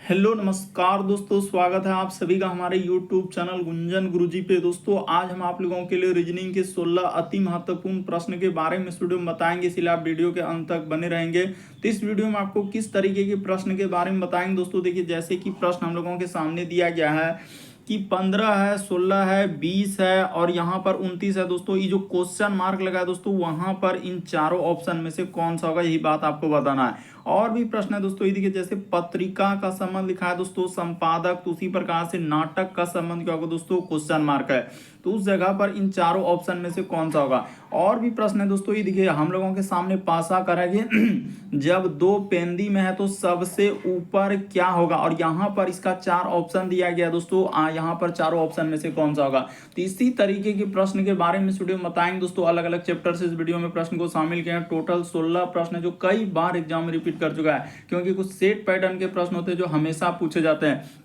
Hello नमस्कार दोस्तों, स्वागत है आप सभी का हमारे YouTube चैनल गुंजन गुरुजी पे। दोस्तों आज हम आप लोगों के लिए रीजनिंग के 16 अति महत्वपूर्ण प्रश्न के बारे में इस वीडियो में बताएंगे, इसलिए आप वीडियो के अंत तक बने रहेंगे। तो इस वीडियो में आपको किस तरीके के प्रश्न के बारे में बताएंगे दोस्तों। देखिए, जैसे कि प्रश्न हम लोगों के सामने दिया गया है कि 15 है, 16 है, 20 है और यहाँ पर 29 है। दोस्तों ये जो क्वेश्चन मार्क लगा है दोस्तों, वहां पर इन चारों ऑप्शन में से कौन सा होगा, यही बात आपको बताना है। और भी प्रश्न है दोस्तों, ये देखिए, जैसे पत्रिका का संबंध लिखा है दोस्तों संपादक, तो उसी प्रकार से नाटक का संबंध क्या होगा दोस्तों, क्वेश्चन मार्क है। तो उस जगह पर इन चारों ऑप्शन में से कौन सा होगा। और भी प्रश्न है दोस्तों, ये देखिए, हम लोगों के सामने पासा करेंगे जब दो पेंदी में है तो सबसे ऊपर क्या होगा, और यहाँ पर इसका 4 ऑप्शन दिया गया दोस्तों। यहाँ पर चारों ऑप्शन में से कौन सा होगा। तो इसी तरीके के प्रश्न के बारे में इस वीडियो में बताएंगे दोस्तों। अलग अलग चैप्टर से इस वीडियो में प्रश्न को शामिल किया है। टोटल 16 प्रश्न है जो कई बार एग्जाम में रिपीट कर चुका है, क्योंकि कुछ सेट पैटर्न के प्रश्न होते हैं जो हमेशा पूछे जाते हैं।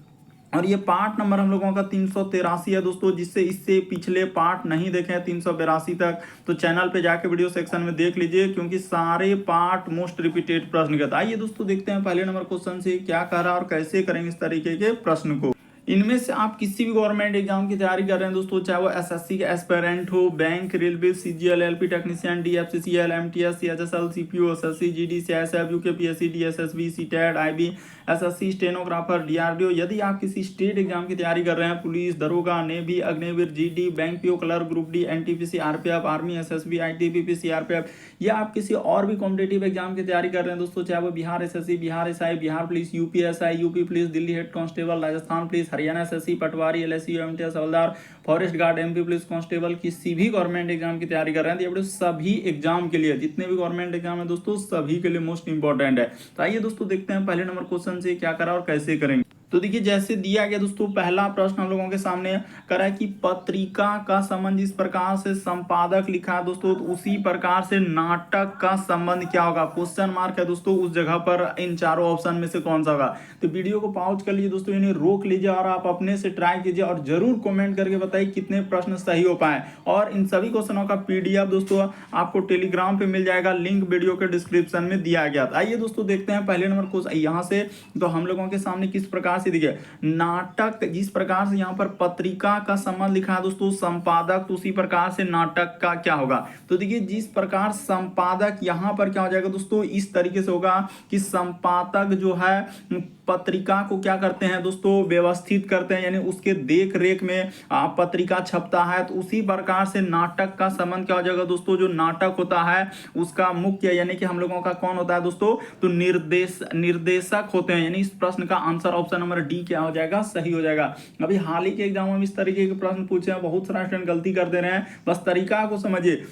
और ये पार्ट नंबर हम लोगों का 383 है दोस्तों। जिससे इससे पिछले पार्ट नहीं देखे हैं 382 तक, तो चैनल पे जाके वीडियो सेक्शन में देख लीजिए, क्योंकि सारे पार्ट मोस्ट रिपीटेड प्रश्न के। आइए दोस्तों देखते हैं पहले नंबर क्वेश्चन से क्या कह रहा है और कैसे करेंगे इस तरीके के प्रश्न को। इनमें से आप किसी भी गवर्नमेंट एग्जाम की तैयारी कर रहे हैं दोस्तों, चाहे वो एसएससी के एस्पिरेंट हो, bank, railway, CGL, LP technician, DFCCL, MTS, CHSL, CPO, SSC, GD, CSF, UKPSC, DSSB, CTET, IB, SSC, stenographer, DRDO. यदि आप किसी स्टेट एग्जाम की तैयारी कर रहे हैं, पुलिस, दरोगा, navy, Agniveer, GD, bank PO clerk, group D, NTPC, RPF, army, SSB, ITBP, CRPF, या आप किसी और भी कॉम्पिटेटिव एग्जाम की तैयारी कर रहे हैं दोस्तों, चाहे वो Bihar SSC, Bihar SI, Bihar police, UPSI, UP police, Delhi head constable, Rajasthan police, Haryana SSC, पटवारी, एलएससी, एमटीएस, हवलदार, forest guard, MP police constable, किसी भी गवर्नमेंट एग्जाम की तैयारी कर रहे हैं, तो ये सभी एग्जाम के लिए, जितने भी गवर्नमेंट एग्जाम है दोस्तों, सभी के लिए मोस्ट इंपॉर्टेंट है। तो आइए दोस्तों देखते हैं पहले नंबर क्वेश्चन से क्या करा और कैसे करेंगे। तो देखिए, जैसे दिया गया दोस्तों, पहला प्रश्न हम लोगों के सामने करा है कि पत्रिका का संबंध जिस प्रकार से संपादक लिखा है दोस्तों, तो उसी प्रकार से नाटक का संबंध क्या होगा। क्वेश्चन मार्क है दोस्तों, उस जगह पर इन चारों ऑप्शन में से कौन सा होगा। तो वीडियो को पॉज कर लीजिए दोस्तों, इन्हें रोक लीजिए और आप अपने से ट्राई कीजिए और जरूर कमेंट करके बताइए कितने प्रश्न सही हो पाए। और इन सभी क्वेश्चनों का पीडीएफ दोस्तों आपको टेलीग्राम पे मिल जाएगा, लिंक वीडियो के डिस्क्रिप्शन में दिया गया। आइए दोस्तों देखते हैं पहले नंबर क्वेश्चन यहाँ से। तो हम लोगों के सामने किस प्रकार से देखिए, नाटक जिस प्रकार से यहाँ पर पत्रिका का संबंध लिखा है दोस्तों संपादक, तो उसी प्रकार से नाटक का क्या होगा। तो देखिए, जिस प्रकार संपादक यहाँ पर क्या हो जाएगा दोस्तों, इस तरीके से होगा कि संपादक जो है पत्रिका को क्या करते हैं दोस्तों, व्यवस्थित करते हैं, यानी उसके देख रेख में पत्रिका छपता है। तो उसी प्रकार से नाटक का संबंध क्या हो जाएगा दोस्तों, जो नाटक होता है उसका मुख्य यानी कि हम लोगों का कौन होता है दोस्तों, तो निर्देशक होते हैं। यानी इस प्रश्न का आंसर ऑप्शन नंबर डी क्या हो जाएगा, सही हो जाएगा। अभी हाल ही के एग्जाम में इस तरीके के प्रश्न पूछे हैं, बहुत सारा स्टूडेंट गलती कर दे रहे हैं, बस तरीका को समझिए।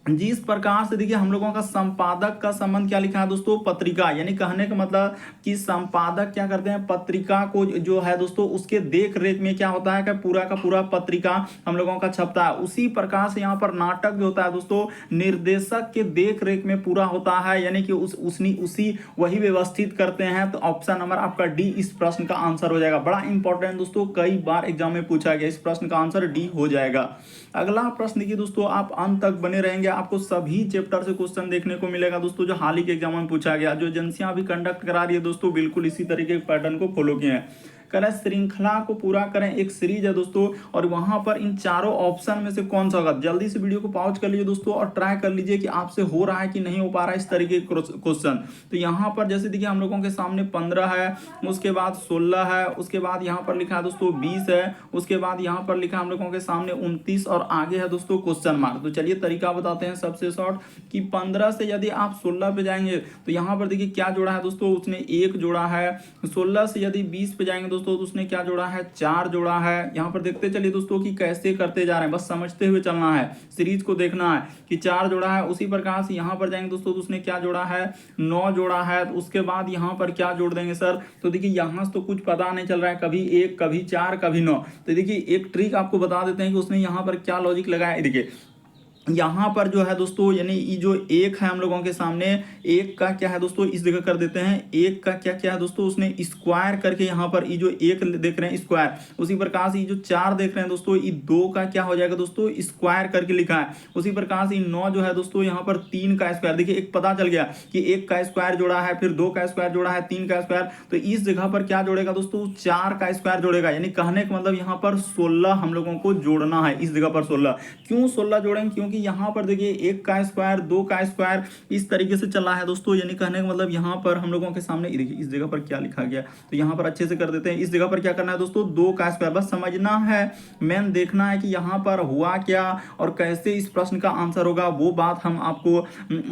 जिस प्रकार से देखिए, हम लोगों का संपादक का संबंध क्या लिखा है दोस्तों, पत्रिका, यानी कहने का मतलब कि संपादक क्या करते हैं, पत्रिका को जो है दोस्तों उसके देख रेख में क्या होता है कि पूरा का पूरा पत्रिका हम लोगों का छपता है। उसी प्रकार से यहाँ पर नाटक जो होता है दोस्तों, निर्देशक के देख रेख में पूरा होता है, यानी कि उसी वही व्यवस्थित करते हैं। तो ऑप्शन नंबर आपका डी इस प्रश्न का आंसर हो जाएगा। बड़ा इंपॉर्टेंट दोस्तों, कई बार एग्जाम में पूछा गया, इस प्रश्न का आंसर डी हो जाएगा। अगला प्रश्न देखिए दोस्तों, आप अंत तक बने रहेंगे, आपको सभी चैप्टर से क्वेश्चन देखने को मिलेगा दोस्तों, जो हाल ही के एग्जाम में पूछा गया। जो एजेंसियां अभी कंडक्ट करा रही है दोस्तों, बिल्कुल इसी तरीके के पैटर्न को फॉलो किए हैं। करें श्रृंखला को पूरा करें, एक सीरीज है दोस्तों, और वहां पर इन चारों ऑप्शन में से कौन सा होगा। जल्दी से वीडियो को पॉज कर लीजिए दोस्तों और ट्राई कर लीजिए कि आपसे हो रहा है कि नहीं हो पा रहा है इस तरीके के क्वेश्चन। तो यहाँ पर जैसे देखिए, हम लोगों के सामने 15 है, उसके बाद 16 है, उसके बाद यहाँ पर लिखा है दोस्तों 20 है, उसके बाद यहाँ पर लिखा हम लोगों के सामने 29 और आगे है दोस्तों क्वेश्चन मार्क। तो चलिए तरीका बताते हैं सबसे शॉर्ट, कि 15 से यदि आप 16 पे जाएंगे तो यहाँ पर देखिए क्या जोड़ा है दोस्तों, उसने 1 जोड़ा है। 16 से यदि 20 पे जाएंगे दोस्तों, तो उसने क्या जोड़ा है, 4 जोड़ा है। यहाँ पर देखते चलिए दोस्तों कि कैसे करते जा रहे हैं, बस समझते हुए चलना है, सीरीज को देखना है कि 4 जोड़ा है। उसी प्रकार से यहाँ पर जाएंगे दोस्तों, तो उसने क्या जोड़ा है, 9 जोड़ा है। तो उसके बाद यहाँ पर क्या जोड़ देंगे सर, तो देखिए यहाँ से तो कुछ पता नहीं चल रहा है, कभी 1, कभी 4, कभी 9। तो देखिए एक ट्रिक आपको बता देते हैं कि उसने यहाँ पर क्या लॉजिक लगाया। देखिए यहाँ पर जो है दोस्तों यानी ये जो एक है हम लोगों के सामने, एक का क्या है दोस्तों इस जगह कर देते हैं, एक का क्या क्या है दोस्तों उसने स्क्वायर करके यहाँ पर ये जो एक देख रहे हैं स्क्वायर, उसी प्रकार से ये जो 4 देख रहे हैं दोस्तों ये 2 का क्या हो जाएगा दोस्तों स्क्वायर करके लिखा है। उसी प्रकार से 9 जो है दोस्तों यहाँ पर 3 का स्क्वायर, देखिए एक पता चल गया कि 1 का स्क्वायर जोड़ा है, फिर 2 का स्क्वायर जोड़ा है, 3 का स्क्वायर, तो इस जगह पर क्या जोड़ेगा दोस्तों 4 का स्क्वायर जोड़ेगा। यानी कहने का मतलब यहाँ पर 16 हम लोगों को जोड़ना है, इस जगह पर 16। क्यों 16 जोड़ेंगे, क्योंकि यहाँ पर देखिए 1 का स्क्वायर, 2 का स्क्वायर इस तरीके से चला है दोस्तों। यानी कहने का मतलब यहाँ पर हम लोगों के सामने देखिए इस जगह पर क्या लिखा गया, तो यहाँ पर अच्छे से कर देते हैं। इस जगह पर क्या करना है दोस्तों 2 का स्क्वायर, बस समझना है, मेन देखना है कि यहाँ पर हुआ क्या और कैसे इस प्रश्न का आंसर होगा, वो बात हम आपको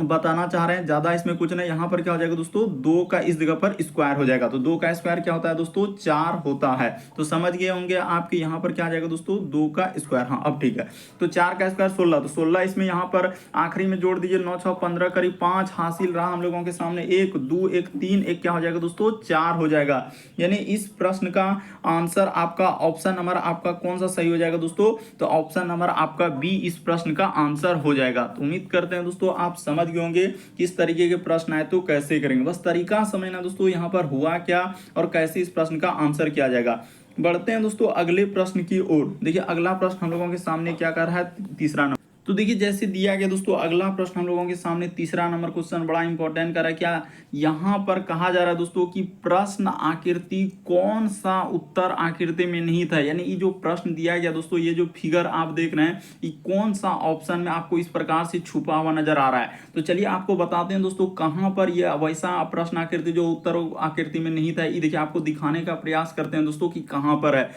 बताना चाह रहे हैं। ज्यादा इसमें कुछ नहीं। यहाँ पर क्या हो जाएगा दोस्तों 2 का इस जगह पर स्क्वायर हो जाएगा, तो 2 का स्क्वायर क्या होता है दोस्तों 4 होता है। तो समझ गए होंगे आपके, यहाँ पर क्या आ जाएगा दोस्तों 2 का स्क्वायर। हाँ अब ठीक है, तो 4 का स्क्वायर 16, तो 16 इसमें यहाँ पर आखिरी में जोड़ दीजिए, 9 6 15 करीब 5 हासिल रहा हम लोगों के सामने, 1 2 1 3, एक क्या हो जाएगा दोस्तों 4 हो जाएगा। यानी इस प्रश्न का आंसर आपका ऑप्शन नंबर आपका कौन सा सही हो जाएगा दोस्तों, तो ऑप्शन नंबर आपका बी इस प्रश्न का आंसर हो जाएगा। तो उम्मीद करते हैं दोस्तों आप समझ गए होंगे किस तरीके के प्रश्न आए तो कैसे करेंगे, बस तरीका समझना दोस्तों यहाँ पर हुआ क्या और कैसे इस प्रश्न का आंसर किया जाएगा। बढ़ते हैं दोस्तों अगले प्रश्न की ओर। देखिए अगला प्रश्न हम लोगों के सामने क्या कर रहा है, तीसरा नंबर। तो देखिए जैसे दिया गया दोस्तों अगला प्रश्न हम लोगों के सामने तीसरा नंबर क्वेश्चन बड़ा इंपॉर्टेंट कर रहा है। क्या यहाँ पर कहा जा रहा है दोस्तों कि प्रश्न आकृति कौन सा उत्तर आकृति में निहित है। यानी ये जो प्रश्न दिया गया दोस्तों, ये जो फिगर आप देख रहे हैं, ये कौन सा ऑप्शन में आपको इस प्रकार से छुपा हुआ नजर आ रहा है। तो चलिए आपको बताते हैं दोस्तों कहाँ पर यह वैसा प्रश्न आकृति जो उत्तर आकृति में निहित है, ये देखिए आपको दिखाने का प्रयास करते हैं दोस्तों कि कहाँ पर है।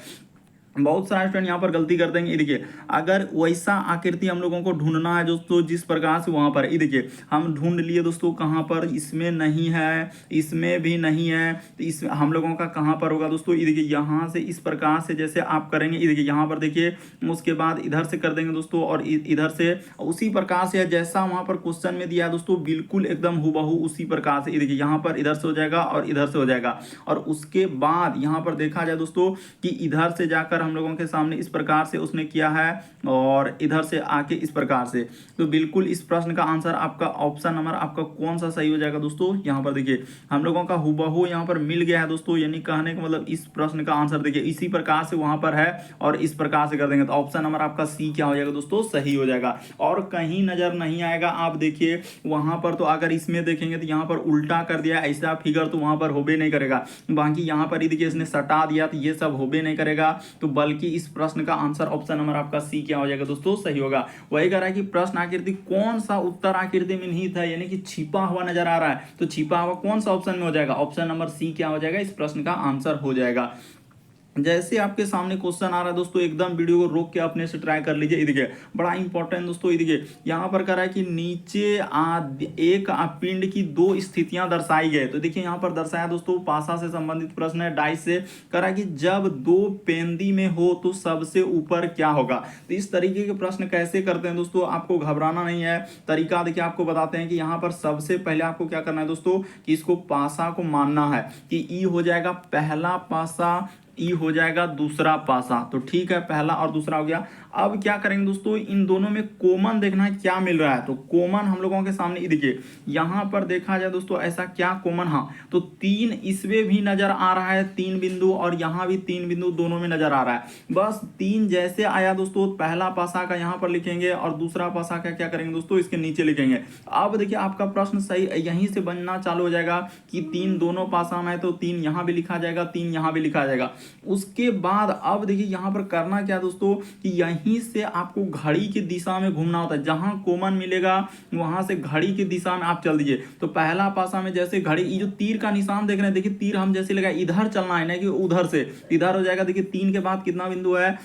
बहुत सारे स्टूडेंट यहाँ पर गलती कर देंगे। ये देखिए अगर वैसा आकृति हम लोगों को ढूंढना है दोस्तों जिस प्रकार से वहां पर, ये देखिए हम ढूंढ लिए दोस्तों कहाँ पर, इसमें नहीं है, इसमें भी नहीं है, तो इस हम लोगों का कहाँ पर होगा दोस्तों। ये देखिए यहाँ से इस प्रकार से जैसे आप करेंगे, ये देखिए यहाँ पर देखिए, उसके बाद इधर से कर देंगे दोस्तों और इधर से उसी प्रकार से जैसा वहां पर क्वेश्चन में दिया है दोस्तों, बिल्कुल एकदम हुबहू उसी प्रकार से। ये देखिए यहाँ पर इधर से हो जाएगा और इधर से हो जाएगा, और उसके बाद यहाँ पर देखा जाए दोस्तों कि इधर से जाकर हम लोगों के सामने इस प्रकार से उसने किया है और इधर से आके इस प्रकार से। तो बिल्कुल इस प्रश्न का आंसर आपका ऑप्शन नंबर आपका कौन सा सही हो जाएगा दोस्तों। यहाँ पर देखिए हम लोगों का हुबहू यहाँ पर मिल गया है दोस्तों। यानी कहने का मतलब इस प्रश्न का आंसर देखिए इसी प्रकार से वहां पर है और इस प्रकार से कर देंगे, तो ऑप्शन नंबर आपका सी क्या हो जाएगा दोस्तों, सही हो जाएगा। और कहीं नजर नहीं आएगा। आप देखिए वहां पर तो अगर इसमें देखेंगे तो यहाँ पर उल्टा कर दिया ऐसा फिगर, तो वहां पर होबे नहीं करेगा। बाकी यहाँ पर ही देखिए इसने सटा दिया, तो ये सब होबे नहीं करेगा। तो बल्कि इस प्रश्न का आंसर ऑप्शन नंबर आपका सी क्या हो जाएगा दोस्तों, सही होगा। वही कह रहा है कि प्रश्न आकृति कौन सा उत्तर आकृति में निहित है, यानी कि छिपा हुआ नजर आ रहा है, तो छिपा हुआ कौन सा ऑप्शन में हो जाएगा, ऑप्शन नंबर सी क्या हो जाएगा, इस प्रश्न का आंसर हो जाएगा। जैसे आपके सामने क्वेश्चन आ रहा है दोस्तों, एकदम वीडियो को रोक के अपने से ट्राई कर लीजिए। देखिए बड़ा इंपॉर्टेंट दोस्तों, ये देखिए यहाँ पर कह रहा है कि नीचे एक पिंड की 2 स्थितियां दर्शाई गई। तो देखिए यहाँ पर दर्शाया दोस्तों, पासा से संबंधित प्रश्न है, डाइस से कह रहा है कि जब 2 पेंदी में हो तो सबसे ऊपर क्या होगा। तो इस तरीके के प्रश्न कैसे करते हैं दोस्तों, आपको घबराना नहीं है। तरीका देखिए आपको बताते हैं कि यहाँ पर सबसे पहले आपको क्या करना है दोस्तों, कि इसको पासा को मानना है कि ई हो जाएगा पहला पासा, ई हो जाएगा दूसरा पासा। तो ठीक है, पहला और दूसरा हो गया। अब क्या करेंगे दोस्तों, इन दोनों में कॉमन देखना है क्या मिल रहा है। तो कॉमन हम लोगों के सामने देखिए यहां पर देखा जाए दोस्तों, ऐसा क्या कॉमन, हाँ तो 3 इसमें भी नजर आ रहा है, 3 बिंदु, और यहां भी 3 बिंदु दोनों में नजर आ रहा है। बस 3 जैसे आया दोस्तों, पहला पासा का यहां पर लिखेंगे और दूसरा पासा का क्या करेंगे दोस्तों, इसके नीचे लिखेंगे। अब देखिए आपका प्रश्न सही यहीं से बनना चालू हो जाएगा कि 3 दोनों पासा में है, तो 3 यहां भी लिखा जाएगा, 3 यहां भी लिखा जाएगा। उसके बाद अब देखिए यहां पर करना क्या दोस्तों, कि यहीं से आपको घड़ी की दिशा में घूमना होता है। जहां कॉमन मिलेगा वहां से घड़ी की दिशा में आप चल दीजिए। तो पहला पासा में जैसे घड़ी, ये जो तीर का निशान देख रहे हैं, देखिए तीर हम जैसे लगा इधर चलना है ना, कि उधर से इधर हो जाएगा। देखिए 3 के बाद कितना बिंदु है,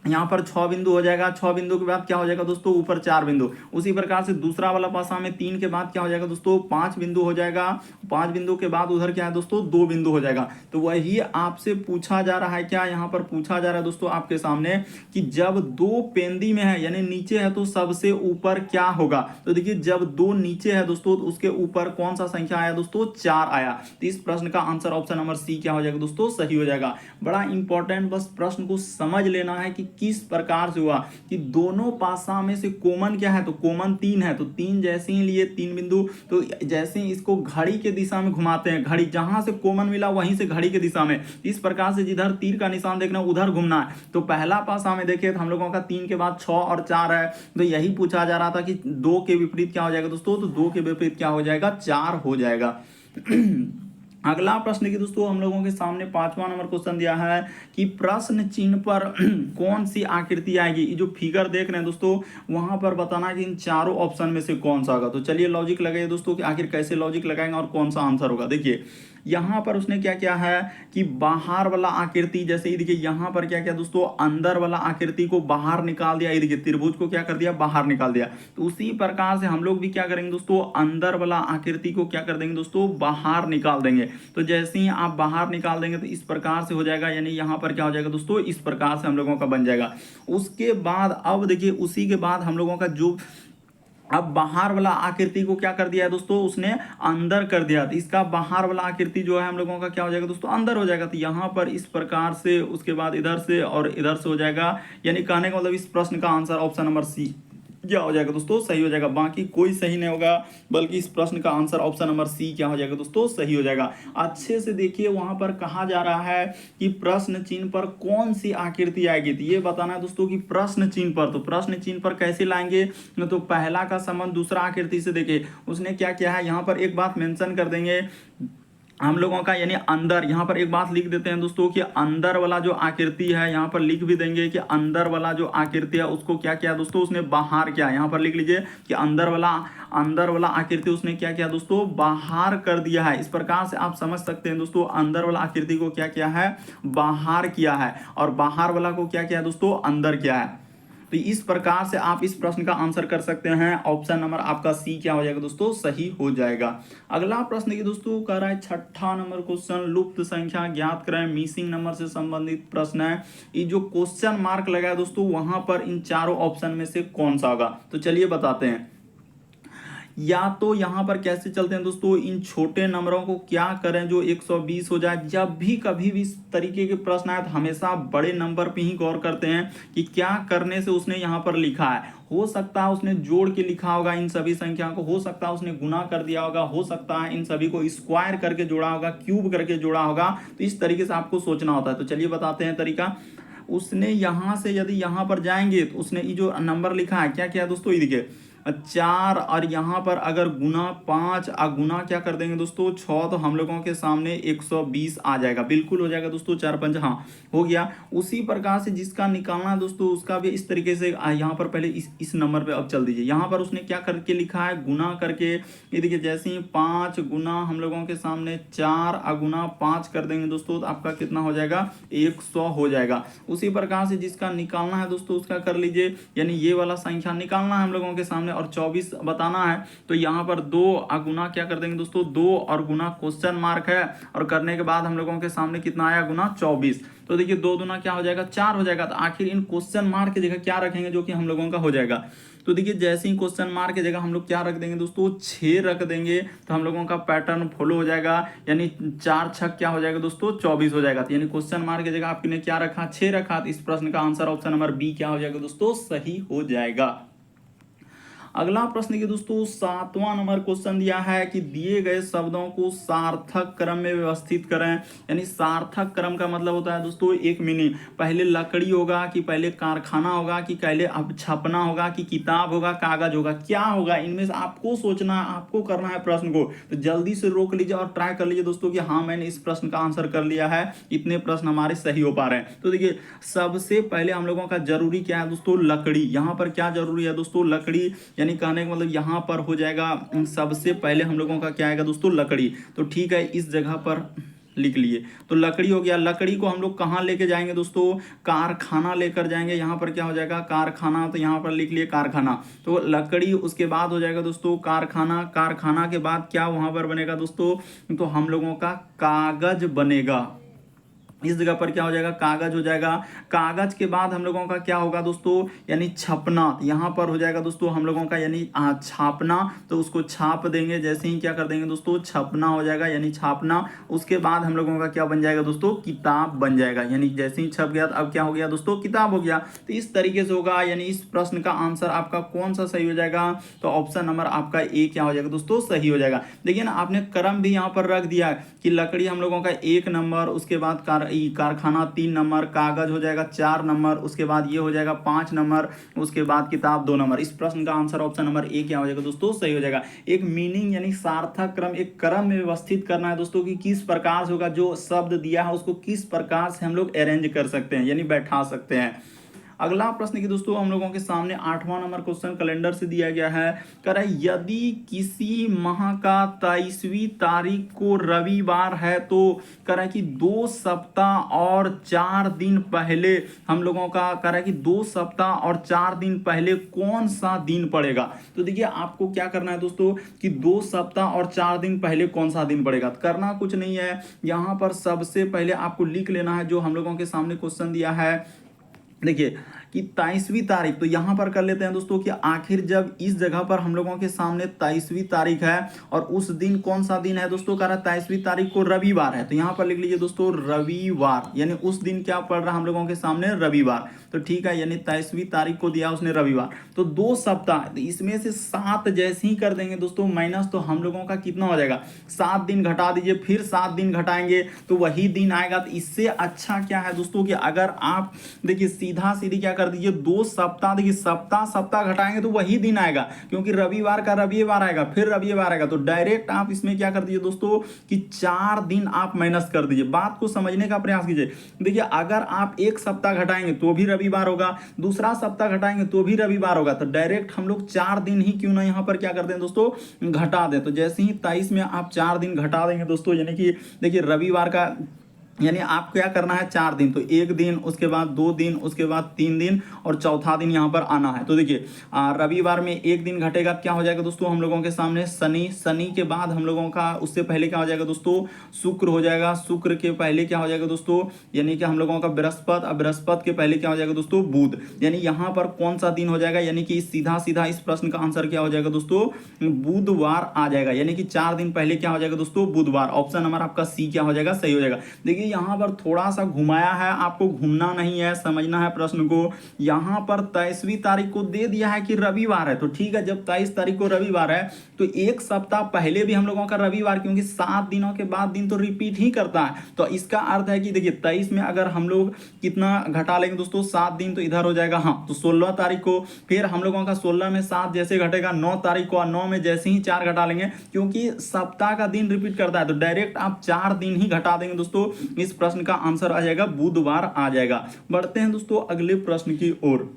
यहाँ पर 6 बिंदु हो जाएगा। 6 बिंदु के बाद क्या हो जाएगा दोस्तों, ऊपर 4 बिंदु। उसी प्रकार से दूसरा वाला पासा में 3 के बाद क्या हो जाएगा दोस्तों, 5 बिंदु हो जाएगा। 5 बिंदु के बाद उधर क्या है दोस्तों, 2 बिंदु हो जाएगा। तो वही आपसे पूछा जा रहा है, क्या यहाँ पर पूछा जा रहा है दोस्तों आपके सामने, कि जब 2 पेंदी में है यानी नीचे है, तो सबसे ऊपर क्या होगा। तो देखिए जब 2 नीचे है दोस्तों, तो उसके ऊपर कौन सा संख्या आया दोस्तों, 4 आया। तो इस प्रश्न का आंसर ऑप्शन नंबर सी क्या हो जाएगा दोस्तों, सही हो जाएगा। बड़ा इंपॉर्टेंट, बस प्रश्न को समझ लेना है कि किस प्रकार से हुआ कि दोनों पासा में से कॉमन क्या है, तो कॉमन 3 है, तो 3 जैसे ही लिए 3 बिंदु, तो जैसे ही इसको घड़ी के दिशा में घुमाते हैं, घड़ी जहां से कॉमन मिला वहीं से घड़ी के दिशा में, इस प्रकार से जिधर तीर का निशान देखना उधर घूमना है। तो पहला पासा में देखिए तो हम लोगों का 3 के बाद 6 और 4 है, तो यही पूछा जा रहा था कि 2 के विपरीत क्या हो जाएगा दोस्तों, तो 2 के विपरीत क्या हो जाएगा, 4 हो जाएगा। अगला प्रश्न की दोस्तों हम लोगों के सामने 5वां नंबर क्वेश्चन दिया है कि प्रश्न चिन्ह पर कौन सी आकृति आएगी। ये जो फिगर देख रहे हैं दोस्तों, वहां पर बताना कि इन चारों ऑप्शन में से कौन सा होगा। तो चलिए लॉजिक लगाइए दोस्तों कि आखिर कैसे लॉजिक लगाएंगे और कौन सा आंसर होगा। देखिए यहाँ पर उसने क्या किया है कि बाहर वाला आकृति, जैसे ये देखिए यहाँ पर क्या किया दोस्तों, अंदर वाला आकृति को बाहर निकाल दिया। ये देखिए त्रिभुज को क्या कर दिया, बाहर निकाल दिया। तो उसी प्रकार से हम लोग भी क्या करेंगे दोस्तों, अंदर वाला आकृति को क्या कर देंगे दोस्तों, बाहर निकाल देंगे। तो जैसे ही आप बाहर निकाल देंगे तो इस प्रकार से हो जाएगा, यानी यहाँ पर क्या हो जाएगा दोस्तों, इस प्रकार से हम लोगों का बन जाएगा। उसके बाद अब देखिए उसी के बाद हम लोगों का जो अब बाहर वाला आकृति को क्या कर दिया है दोस्तों, उसने अंदर कर दिया। तो इसका बाहर वाला आकृति जो है हम लोगों का क्या हो जाएगा दोस्तों, अंदर हो जाएगा। तो यहाँ पर इस प्रकार से, उसके बाद इधर से और इधर से हो जाएगा। यानी कहने का मतलब इस प्रश्न का आंसर ऑप्शन नंबर सी क्या हो जाएगा दोस्तों, सही हो जाएगा। बाकी कोई सही नहीं होगा, बल्कि इस प्रश्न का आंसर ऑप्शन नंबर सी क्या हो जाएगा दोस्तों, सही हो जाएगा। अच्छे से देखिए वहां पर कहा जा रहा है कि प्रश्न चिन्ह पर कौन सी आकृति आएगी। तो ये बताना है दोस्तों कि प्रश्न चिन्ह पर, तो प्रश्न चिन्ह पर कैसे लाएंगे, तो पहला का संबंध दूसरा आकृति से। देखिए उसने क्या किया है, यहाँ पर एक बात मेंशन कर देंगे हम लोगों का, यानी अंदर, यहाँ पर एक बात लिख देते हैं दोस्तों कि अंदर वाला जो आकृति है, यहाँ पर लिख भी देंगे कि अंदर वाला जो आकृति है उसको क्या किया दोस्तों, उसने बाहर किया। यहाँ पर लिख लीजिए कि अंदर वाला आकृति उसने क्या किया दोस्तों, बाहर कर दिया है। इस प्रकार से आप समझ सकते हैं दोस्तों, अंदर वाला आकृति को क्या किया है, बाहर किया है, और बाहर वाला को क्या किया दोस्तों, अंदर किया है। तो इस प्रकार से आप इस प्रश्न का आंसर कर सकते हैं। ऑप्शन नंबर आपका सी क्या हो जाएगा दोस्तों, सही हो जाएगा। अगला प्रश्न की दोस्तों कह रहा है 6ठा नंबर क्वेश्चन, लुप्त संख्या ज्ञात करें। मिसिंग नंबर से संबंधित प्रश्न है। ये जो क्वेश्चन मार्क लगा है दोस्तों, वहां पर इन चारों ऑप्शन में से कौन सा होगा। तो चलिए बताते हैं। या तो यहां पर कैसे चलते हैं दोस्तों, इन छोटे नंबरों को क्या करें जो 120 हो जाए। जब भी कभी भी इस तरीके के प्रश्न आए तो हमेशा बड़े नंबर पे ही गौर करते हैं कि क्या करने से उसने यहाँ पर लिखा है। हो सकता है उसने जोड़ के लिखा होगा इन सभी संख्या को, हो सकता है उसने गुना कर दिया होगा, हो सकता है इन सभी को स्क्वायर करके जोड़ा होगा, क्यूब करके जोड़ा होगा। तो इस तरीके से आपको सोचना होता है। तो चलिए बताते हैं तरीका। उसने यहां से यदि यहां पर जाएंगे तो उसने ये जो नंबर लिखा है क्या किया दोस्तों, ये देखिए 4, और यहाँ पर अगर गुना 5 गुना क्या कर देंगे दोस्तों 6, तो हम लोगों के सामने 120 आ जाएगा। बिल्कुल हो जाएगा दोस्तों, 4 5 हाँ हो गया। उसी प्रकार से जिसका निकालना है दोस्तों उसका भी इस तरीके से यहाँ पर पहले इस नंबर पे अब चल दीजिए। यहाँ पर उसने क्या करके लिखा है, गुना करके। ये देखिए जैसे ही 5 गुना हम लोगों के सामने 4 गुना 5 कर देंगे दोस्तों, तो आपका कितना हो जाएगा, 100 हो जाएगा। उसी प्रकार से जिसका निकालना है दोस्तों उसका कर लीजिए, यानी ये वाला संख्या निकालना है हम लोगों के सामने और 24 बताना है। तो यहाँ पर 2 गुना क्या कर देंगे दोस्तों, 2 और गुना क्वेश्चन मार्क है, और करने के बाद हम लोगों के सामने कितना आया, गुना 24। तो देखिए 2 दूना क्या हो जाएगा, 4 हो जाएगा। तो आखिर इन क्वेश्चन मार्क की जगह क्या रखेंगे जो कि हम लोगों का हो जाएगा। तो देखिए जैसे ही क्वेश्चन मार्क की जगह हम लोग क्या रख देंगे दोस्तों, 6 रख देंगे, तो हम लोगों का पैटर्न फॉलो हो जाएगा। यानी 4 छक क्या हो जाएगा दोस्तों, 24 हो जाएगा। तो यानी क्वेश्चन मार्क की जगह आपने क्या रखा, 6 रखा। तो इस प्रश्न का आंसर ऑप्शन नंबर बी क्या हो जाएगा दोस्तों, सही हो जाएगा। अगला प्रश्न की दोस्तों 7वां नंबर क्वेश्चन दिया है कि दिए गए शब्दों को सार्थक क्रम में व्यवस्थित करें। यानी सार्थक क्रम का मतलब होता है दोस्तों एक मीनिंग, पहले लकड़ी होगा कि पहले कारखाना होगा कि पहले अब छपना होगा कि किताब होगा, कागज होगा, क्या होगा, इनमें से आपको सोचना, आपको करना है प्रश्न को। तो जल्दी से रोक लीजिए और ट्राई कर लीजिए दोस्तों कि हाँ मैंने इस प्रश्न का आंसर कर लिया है, इतने प्रश्न हमारे सही हो पा रहे हैं। तो देखिए सबसे पहले हम लोगों का जरूरी क्या है दोस्तों, लकड़ी। यहाँ पर क्या जरूरी है दोस्तों, लकड़ी। यानी कहने का मतलब यहाँ पर हो जाएगा सबसे पहले हम लोगों का क्या आएगा दोस्तों, लकड़ी। तो ठीक है, इस जगह पर लिख लिए। तो लकड़ी हो गया। लकड़ी को हम लोग कहाँ लेके जाएंगे दोस्तों, कारखाना लेकर जाएंगे। यहाँ पर क्या हो जाएगा, कारखाना। तो यहाँ पर लिख लिए कारखाना। तो लकड़ी, उसके बाद हो जाएगा दोस्तों कारखाना। कारखाना के बाद क्या वहां पर बनेगा दोस्तों, तो हम लोगों का कागज बनेगा। इस जगह पर क्या हो जाएगा, कागज हो जाएगा। कागज के बाद हम लोगों का क्या होगा दोस्तों, यानी छपना। यहाँ पर हो जाएगा दोस्तों हम लोगों का यानी छापना, तो उसको छाप देंगे। जैसे ही क्या कर देंगे दोस्तों, छपना हो जाएगा यानी छापना। उसके बाद हम लोगों का क्या बन जाएगा दोस्तों, किताब बन जाएगा। यानी जैसे ही छप गया अब क्या हो गया दोस्तों, किताब हो गया। तो इस तरीके से होगा। यानी इस प्रश्न का आंसर आपका कौन सा सही हो जाएगा, तो ऑप्शन नंबर आपका ए क्या हो जाएगा दोस्तों, सही हो जाएगा। देखिए ना, आपने क्रम भी यहाँ पर रख दिया कि लकड़ी हम लोगों का 1 नंबर, उसके बाद कारखाना 3 नंबर, कागज हो जाएगा 4 नंबर, उसके बाद ये हो जाएगा 5 नंबर, उसके बाद किताब 2 नंबर। इस प्रश्न का आंसर ऑप्शन नंबर ए क्या हो जाएगा दोस्तों, सही हो जाएगा। एक मीनिंग यानी सार्थक क्रम, एक क्रम में व्यवस्थित करना है दोस्तों कि किस प्रकार से होगा, जो शब्द दिया है उसको किस प्रकार से हम लोग अरेंज कर सकते हैं यानी बैठा सकते हैं। अगला प्रश्न की दोस्तों हम लोगों के सामने 8वां नंबर क्वेश्चन कैलेंडर से दिया गया है। कह रहा है यदि किसी माह का 23वीं तारीख को रविवार है तो कह रहा है कि 2 सप्ताह और 4 दिन पहले हम लोगों का कह रहा है कि 2 सप्ताह और 4 दिन पहले कौन सा दिन पड़ेगा। तो देखिए आपको क्या करना है दोस्तों कि 2 सप्ताह और 4 दिन पहले कौन सा दिन पड़ेगा। तो करना कुछ नहीं है, यहाँ पर सबसे पहले आपको लिख लेना है जो हम लोगों के सामने क्वेश्चन दिया है। देखिए कि 23वीं तारीख, तो यहां पर कर लेते हैं दोस्तों कि आखिर जब इस जगह पर हम लोगों के सामने 23वीं तारीख है और उस दिन कौन सा दिन है दोस्तों, कह रहा है 23वीं तारीख को रविवार है, तो यहां पर लिख लीजिए दोस्तों रविवार। यानी उस दिन क्या पड़ रहा है हम लोगों के सामने, रविवार। तो ठीक है, यानी 23वीं तारीख को दिया उसने रविवार। तो 2 सप्ताह, तो इसमें से 7 जैसे ही कर देंगे दोस्तों माइनस, तो हम लोगों का कितना हो जाएगा, 7 दिन घटा दीजिए, फिर 7 दिन घटाएंगे तो वही दिन आएगा। तो इससे अच्छा क्या है दोस्तों कि अगर आप देखिए सीधा सीधी क्या कर दीजिए, 2 सप्ताह, देखिए सप्ताह सप्ताह घटाएंगे तो वही दिन आएगा, क्योंकि रविवार का रविवार आएगा, फिर रविवार आएगा। तो डायरेक्ट आप इसमें क्या कर दीजिए दोस्तों कि 4 दिन आप माइनस कर दीजिए। बात को समझने का प्रयास कीजिए। देखिए अगर आप एक सप्ताह घटाएंगे तो भी रविवार होगा, दूसरा सप्ताह घटाएंगे तो भी रविवार होगा, तो डायरेक्ट हम लोग 4 दिन ही क्यों ना यहाँ पर क्या कर दें दोस्तों, घटा दें। तो जैसे ही 23 में आप 4 दिन घटा देंगे दोस्तों, यानी कि देखिए रविवार का यानी आप क्या करना है 4 दिन, तो 1 दिन, उसके बाद 2 दिन, उसके बाद 3 दिन और चौथा दिन यहाँ पर आना है। तो देखिए रविवार में 1 दिन घटेगा, क्या हो जाएगा दोस्तों हम लोगों के सामने शनि। शनि के बाद हम लोगों का उससे पहले क्या हो जाएगा दोस्तों, शुक्र हो जाएगा। शुक्र के पहले क्या हो जाएगा दोस्तों, यानी कि हम लोगों का बृहस्पति। अब बृहस्पति के पहले क्या हो जाएगा दोस्तों, बुध। यानी यहाँ पर कौन सा दिन हो जाएगा, यानी कि सीधा सीधा इस प्रश्न का आंसर क्या हो जाएगा दोस्तों, बुधवार आ जाएगा। यानी कि 4 दिन पहले क्या हो जाएगा दोस्तों, बुधवार। ऑप्शन नंबर आपका सी क्या हो जाएगा, सही हो जाएगा। देखिए यहाँ पर थोड़ा सा घुमाया है, आपको घूमना नहीं है, समझना है प्रश्न को। यहाँ पर 23वीं तारीख को दे दिया है कि रविवार है, तो ठीक है, जब 23 तारीख को रविवार है तो एक सप्ताह पहले भी हम लोगों का रविवार, क्योंकि 7 दिनों के बाद दिन तो रिपीट ही करता है। तो इसका अर्थ है कि देखिए 23 में अगर हम लोग कितना घटा लेंगे दोस्तों, 7 दिन तो इधर हो जाएगा। हाँ, तो 16 तारीख को फिर हम लोगों का 16 में 7 जैसे घटेगा, 9 तारीख को 9 में जैसे ही 4 घटा लेंगे, क्योंकि सप्ताह का दिन रिपीट करता है, तो डायरेक्ट आप 4 दिन ही घटा देंगे दोस्तों। इस प्रश्न का आंसर आ जाएगा बुधवार आ जाएगा। बढ़ते हैं दोस्तों अगले प्रश्न की ओर।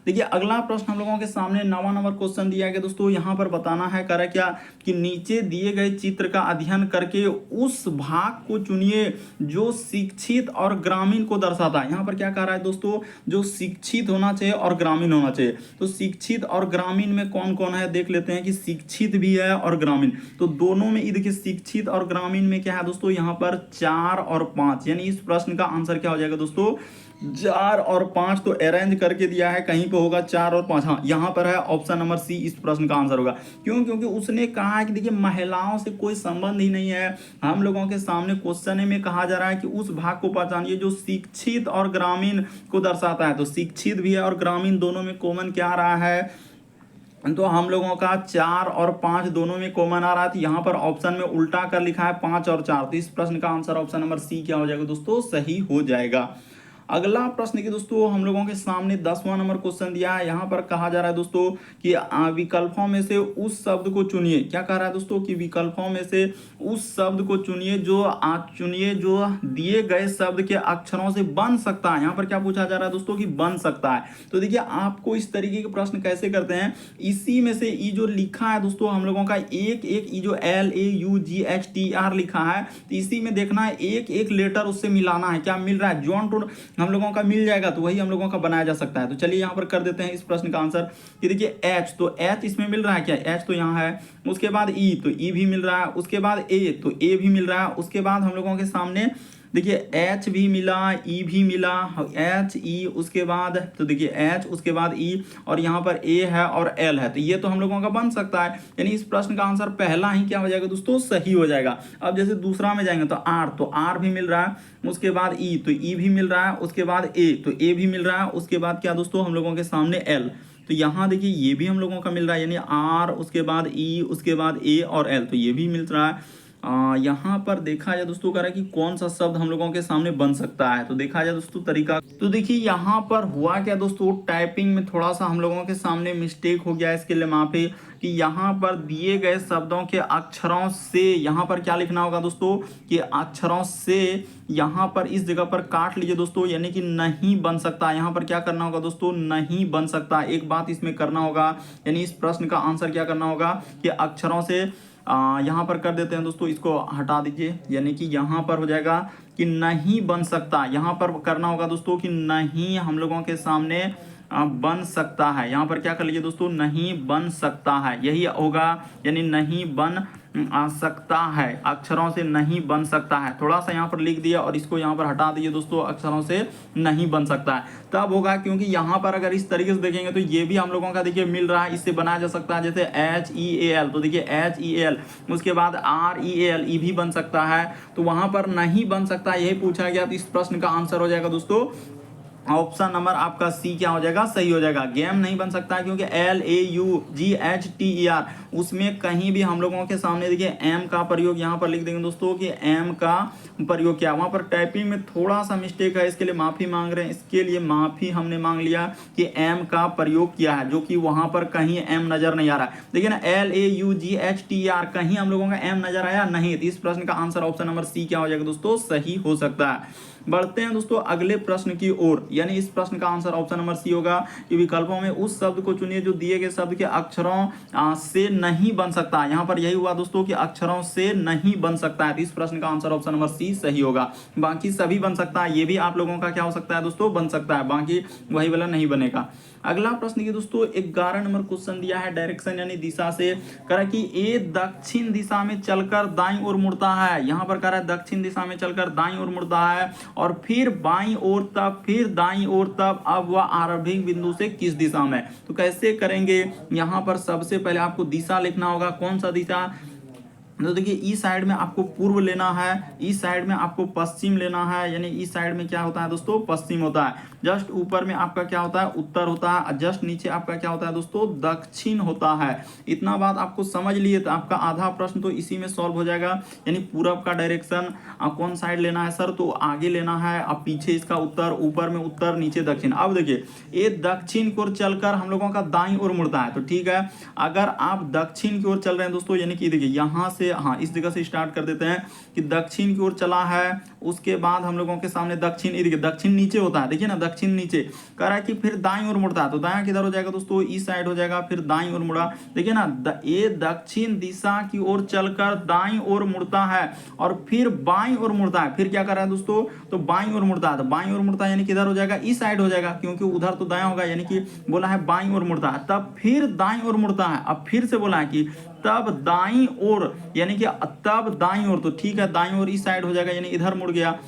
देखिए अगला प्रश्न हम लोगों के सामने 9वां नंबर क्वेश्चन दिया गया दोस्तों। यहाँ पर बताना है करा क्या कि नीचे दिए गए चित्र का अध्ययन करके उस भाग को चुनिए जो शिक्षित और ग्रामीण को दर्शाता है। यहाँ पर क्या कह रहा है दोस्तों, जो शिक्षित होना चाहिए और ग्रामीण होना चाहिए। तो शिक्षित और ग्रामीण में कौन कौन है देख लेते हैं कि शिक्षित भी है और ग्रामीण, तो दोनों में देखिए शिक्षित और ग्रामीण में क्या है दोस्तों, यहाँ पर 4 और 5, यानी इस प्रश्न का आंसर क्या हो जाएगा दोस्तों, 4 और 5। तो अरेंज करके दिया है, कहीं पे होगा 4 और 5, हाँ यहाँ पर है ऑप्शन नंबर सी इस प्रश्न का आंसर होगा। क्यों, क्योंकि उसने कहा है कि देखिए महिलाओं से कोई संबंध ही नहीं है। हम लोगों के सामने क्वेश्चन में कहा जा रहा है कि उस भाग को पहचानिए जो शिक्षित और ग्रामीण को दर्शाता है। तो शिक्षित भी है और ग्रामीण दोनों में कॉमन क्या आ रहा है, तो हम लोगों का 4 और 5 दोनों में कॉमन आ रहा है। तो यहाँ पर ऑप्शन में उल्टा कर लिखा है 5 और 4, तो इस प्रश्न का आंसर ऑप्शन नंबर सी क्या हो जाएगा दोस्तों, सही हो जाएगा। अगला प्रश्न की दोस्तों हम लोगों के सामने 10वां नंबर क्वेश्चन दिया है। यहाँ पर कहा जा रहा है दोस्तों कि विकल्पों में से उस शब्द को चुनिए। क्या कह रहा है दोस्तों कि विकल्पों में से उस शब्द को चुनिए जो दिए गए शब्द के अक्षरों से बन सकता है। यहाँ पर क्या पूछा जा रहा है दोस्तों कि बन सकता है। तो देखिए आपको इस तरीके के प्रश्न कैसे करते हैं, इसी में से ई जो लिखा है दोस्तों हम लोगों का एक ई जो LAUGHTR लिखा है, तो इसी में देखना है एक एक लेटर उससे मिलाना है, क्या मिल रहा है, जॉन टू हम लोगों का मिल जाएगा तो वही हम लोगों का बनाया जा सकता है। तो चलिए यहाँ पर कर देते हैं इस प्रश्न का आंसर कि देखिए H, तो H इसमें मिल रहा है क्या, H तो यहाँ है, उसके बाद E, तो E भी मिल रहा है, उसके बाद A, तो A भी मिल रहा है, उसके बाद हम लोगों के सामने देखिए एच भी मिला, ई भी मिला, एच ई उसके बाद तो देखिए एच उसके बाद ई और यहाँ पर ए है और एल है, तो ये तो हम लोगों का बन सकता है। यानी इस प्रश्न का आंसर पहला ही क्या हो जाएगा दोस्तों, सही हो जाएगा। अब जैसे दूसरा में जाएंगे तो आर भी मिल रहा है, उसके बाद ई तो ई भी मिल रहा है, उसके बाद ए तो ए भी मिल रहा है, उसके बाद क्या दोस्तों हम लोगों के सामने एल, तो यहाँ देखिए ये भी हम लोगों का मिल रहा है, यानी आर उसके बाद ई उसके बाद ए और एल, तो ये भी मिल रहा है। यहाँ पर देखा जाए दोस्तों कह रहा है कि कौन सा शब्द हम लोगों के सामने बन सकता है, तो देखा जाए दोस्तों तरीका, तो देखिए यहाँ पर हुआ क्या दोस्तों, टाइपिंग में थोड़ा सा हम लोगों के सामने मिस्टेक हो गया, इसके लिए माफी। कि यहाँ पर दिए गए शब्दों के अक्षरों से यहाँ पर क्या लिखना होगा दोस्तों, कि अक्षरों से यहाँ पर इस जगह पर काट लीजिए दोस्तों, यानी कि नहीं बन सकता। यहाँ पर क्या करना होगा दोस्तों, नहीं बन सकता, एक बात इसमें करना होगा, यानी इस प्रश्न का आंसर क्या करना होगा कि अक्षरों से यहाँ पर कर देते हैं दोस्तों, इसको हटा दीजिए, यानी कि यहाँ पर हो जाएगा कि नहीं बन सकता। यहाँ पर करना होगा दोस्तों कि नहीं हम लोगों के सामने बन सकता है, यहाँ पर क्या कर लीजिए दोस्तों, नहीं बन सकता है, यही होगा, यानी नहीं बन सकता है, अक्षरों से नहीं बन सकता है। थोड़ा सा यहाँ पर लिख दिया और इसको यहाँ पर हटा दीजिए दोस्तों, अक्षरों से नहीं बन सकता है तब होगा, क्योंकि यहाँ पर अगर इस तरीके से देखेंगे तो ये भी हम लोगों का देखिए मिल रहा है, इससे बनाया जा सकता है, जैसे एच ई ए एल, तो देखिए एच ई एल उसके बाद आर ई एल, ई भी बन सकता है, तो वहां पर नहीं बन सकता यही पूछा गया, तो इस प्रश्न का आंसर हो जाएगा दोस्तों ऑप्शन नंबर आपका सी क्या हो जाएगा, सही हो जाएगा। गेम नहीं बन सकता है क्योंकि LAUGHTER उसमें कहीं भी हम लोगों के सामने देखिए एम का प्रयोग यहाँ पर लिख देंगे दोस्तों कि एम का प्रयोग किया, वहां पर टाइपिंग में थोड़ा सा मिस्टेक है, इसके लिए माफी मांग रहे हैं, इसके लिए माफी हमने मांग लिया कि एम का प्रयोग किया है, जो कि वहां पर कहीं एम नजर नहीं आ रहा है। देखिए ना LAUGHTER कहीं हम लोगों का एम नजर आया नहीं, तो इस प्रश्न का आंसर ऑप्शन नंबर सी क्या हो जाएगा दोस्तों, सही हो सकता है। बढ़ते हैं दोस्तों अगले प्रश्न की ओर, यानी इस प्रश्न का आंसर ऑप्शन नंबर सी होगा कि विकल्पों में उस शब्द को चुनिए जो दिए गए शब्द के अक्षरों से नहीं बन सकता। यहाँ पर यही हुआ दोस्तों कि अक्षरों से नहीं बन सकता है, तो इस प्रश्न का आंसर ऑप्शन नंबर सी सही होगा। बाकी सभी बन सकता है, ये भी आप लोगों का क्या हो सकता है दोस्तों, बन सकता है, बाकी वही वाला नहीं बनेगा। अगला प्रश्न की दोस्तों 11 नंबर क्वेश्चन दिया है, डायरेक्शन यानी दिशा से कह रहा है कि ए दक्षिण दिशा में चलकर दाईं ओर मुड़ता है, यहाँ पर कह रहा है दक्षिण दिशा में चलकर दाईं ओर मुड़ता है और फिर बाईं ओर तब, फिर दाईं ओर तब, अब वह आरंभिक बिंदु से किस दिशा में, तो कैसे करेंगे, यहाँ पर सबसे पहले आपको दिशा लिखना होगा, कौन सा दिशा, तो देखिए इस साइड में आपको पूर्व लेना है, इस साइड में आपको पश्चिम लेना है, यानी इस साइड में क्या होता है दोस्तों, पश्चिम होता है, जस्ट ऊपर में आपका क्या होता है, उत्तर होता है, जस्ट नीचे आपका क्या होता है दोस्तों, दक्षिण होता है। इतना बात आपको समझ लिए तो आपका आधा प्रश्न तो इसी में सॉल्व हो जाएगा। यानी पूरब का डायरेक्शन कौन साइड लेना है सर, तो आगे लेना है, अब पीछे इसका उत्तर, ऊपर में उत्तर, नीचे दक्षिण। अब देखिए ये दक्षिण की ओर चलकर हम लोगों का दाईं ओर मुड़ता है, तो ठीक है, अगर आप दक्षिण की ओर चल रहे हैं दोस्तों, यानी कि देखिए यहाँ से, हाँ इस जगह से स्टार्ट कर देते हैं कि दक्षिण की ओर चला है, उसके बाद हम लोगों के सामने दक्षिण, देखिए दक्षिण नीचे होता है, देखिए ना दक्षिण नीचे, कह रहा है कि फिर दाईं ओर मुड़ता है, तो दायां किधर हो जाएगा दोस्तों, इस साइड हो जाएगा, फिर दाईं ओर मुड़ा, देखिए ना ये दक्षिण दिशा की ओर चलकर दाईं ओर मुड़ता है और फिर बाईं ओर मुड़ता है, फिर क्या कर रहा है दोस्तों, तो बाईं ओर मुड़ता है, तो बाईं ओर मुड़ता है यानी किधर हो जाएगा, इस साइड हो जाएगा, क्योंकि उधर तो दायां होगा, यानी कि बोला है बाईं ओर मुड़ता है, तब फिर दाईं ओर मुड़ता है, अब फिर से बोला है कि तब दाईं ओर, यानी कि तब दाईं ओर, तो ठीक है दाईं ओर इस साइड हो जाएगा, यानी इधर मुड़ गया,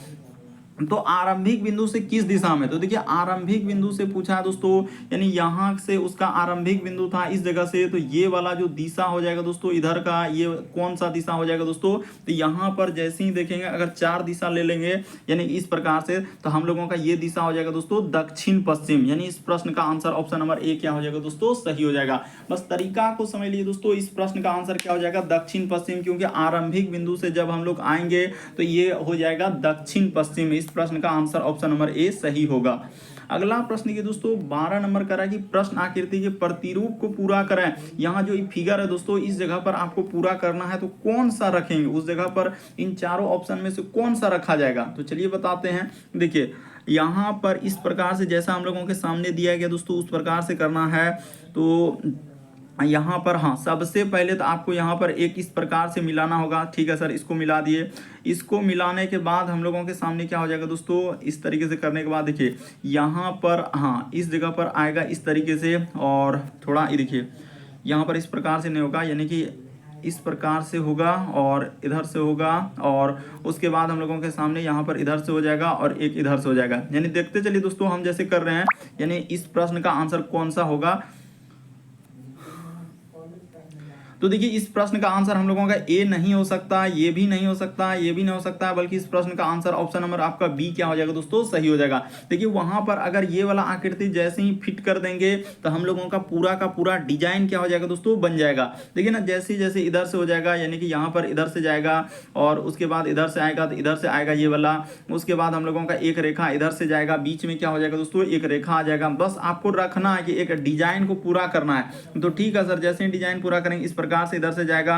तो आरंभिक बिंदु से किस दिशा में, तो देखिए आरंभिक बिंदु से पूछा है दोस्तों, यानी यहां से उसका आरंभिक बिंदु था इस जगह से, तो ये वाला जो दिशा हो जाएगा दोस्तों इधर का, ये कौन सा दिशा हो जाएगा दोस्तों, तो यहां पर जैसे ही देखेंगे अगर 4 दिशा ले लेंगे यानी इस प्रकार से, तो हम लोगों का ये दिशा हो जाएगा दोस्तों दक्षिण पश्चिम, यानी इस प्रश्न का आंसर ऑप्शन नंबर ए क्या हो जाएगा दोस्तों, सही हो जाएगा। बस तरीका को समझ लीजिए दोस्तों, इस प्रश्न का आंसर क्या हो जाएगा, दक्षिण पश्चिम, क्योंकि आरंभिक बिंदु से जब हम लोग आएंगे तो ये हो जाएगा दक्षिण पश्चिम, इस प्रश्न का आंसर ऑप्शन नंबर ए सही होगा। अगला प्रश्न के दोस्तों 12 नंबर करा कि प्रश्न आकृति के प्रतिरूप को पूरा करें। यहाँ जो फिगर है दोस्तों इस जगह पर आपको पूरा करना है, तो कौन सा रखेंगे, उस जगह पर इन चारों ऑप्शन में से कौन सा रखा जाएगा, तो चलिए बताते हैं। देखिए यहाँ पर इस प्रकार से जैसा हम लोगों के सामने दिया गया दोस्तों उस प्रकार से करना है, तो यहाँ पर हाँ सबसे पहले तो आपको यहाँ पर एक इस प्रकार से मिलाना होगा, ठीक है सर, इसको मिला दिए, इसको मिलाने के बाद हम लोगों के सामने क्या हो जाएगा दोस्तों, इस तरीके से करने के बाद देखिए यहाँ पर हाँ इस जगह पर आएगा इस तरीके से, और थोड़ा ये देखिए यहाँ पर इस प्रकार से नहीं होगा, यानी कि इस प्रकार से होगा और इधर से होगा, और उसके बाद हम लोगों के सामने यहाँ पर इधर से हो जाएगा और एक इधर से हो जाएगा। यानी देखते चलिए दोस्तों हम जैसे कर रहे हैं, यानी इस प्रश्न का आंसर कौन सा होगा। तो देखिए इस प्रश्न का आंसर हम लोगों का ए नहीं हो सकता, ये भी नहीं हो सकता, ये भी नहीं हो सकता, बल्कि इस प्रश्न का आंसर ऑप्शन नंबर आपका बी क्या हो जाएगा दोस्तों, सही हो जाएगा। देखिए वहां पर अगर ये वाला आकृति जैसे ही फिट कर देंगे तो हम लोगों का पूरा डिजाइन क्या हो जाएगा दोस्तों, बन जाएगा। देखिए ना जैसे जैसे इधर से हो जाएगा, यानी कि यहाँ पर इधर से जाएगा और उसके बाद इधर से आएगा, तो इधर से आएगा ये वाला, उसके बाद हम लोगों का एक रेखा इधर से जाएगा, बीच में क्या हो जाएगा दोस्तों, एक रेखा आ जाएगा। बस आपको रखना है कि एक डिजाइन को पूरा करना है। तो ठीक है सर, जैसे ही डिजाइन पूरा करेंगे इस प्रकार से इधर से जाएगा,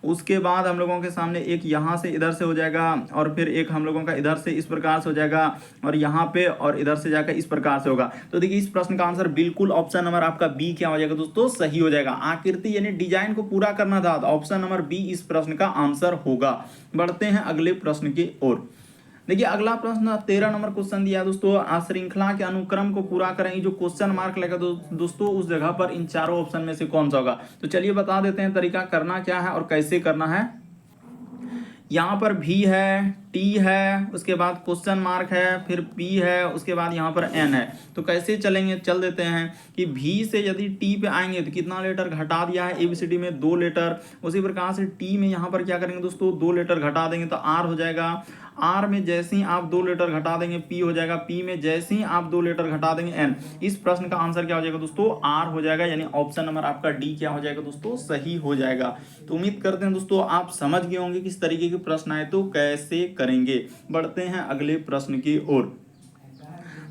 उसके बाद हम लोगों के सामने एक यहाँ से इधर से हो जाएगा, और फिर एक हम लोगों का इधर से इस प्रकार से हो जाएगा, और यहाँ पे और इधर से जाकर इस प्रकार से होगा। तो देखिए इस प्रश्न का आंसर बिल्कुल ऑप्शन नंबर आपका बी क्या हो जाएगा दोस्तों, सही हो जाएगा। आकृति यानी डिजाइन को पूरा करना था, तो ऑप्शन नंबर बी इस प्रश्न का आंसर होगा। बढ़ते हैं अगले प्रश्न की ओर। देखिए अगला प्रश्न 13 नंबर क्वेश्चन दिया दोस्तों, श्रृंखला के अनुक्रम को पूरा करें। जो क्वेश्चन मार्क लगेगा दोस्तों उस जगह पर इन चारों ऑप्शन में से कौन सा होगा। तो चलिए बता देते हैं तरीका करना क्या है और कैसे करना है। यहाँ पर भी है, टी है, उसके बाद क्वेश्चन मार्क है, फिर पी है, उसके बाद यहाँ पर एन है। तो कैसे चलेंगे, चल देते हैं कि भी से यदि टी पे आएंगे तो कितना लेटर घटा दिया है एबीसीडी में, 2 लेटर। उसी प्रकार से टी में यहाँ पर क्या करेंगे दोस्तों, 2 लेटर घटा देंगे तो आर हो जाएगा। आर में जैसे ही आप 2 लेटर घटा देंगे पी हो जाएगा, पी में जैसे ही आप 2 लेटर घटा देंगे एन। इस प्रश्न का आंसर क्या हो जाएगा दोस्तों, आर हो जाएगा। यानी ऑप्शन नंबर आपका डी क्या हो जाएगा दोस्तों, सही हो जाएगा। तो उम्मीद करते हैं दोस्तों आप समझ गए होंगे किस तरीके के प्रश्न आए तो कैसे करेंगे। बढ़ते हैं अगले प्रश्न की ओर।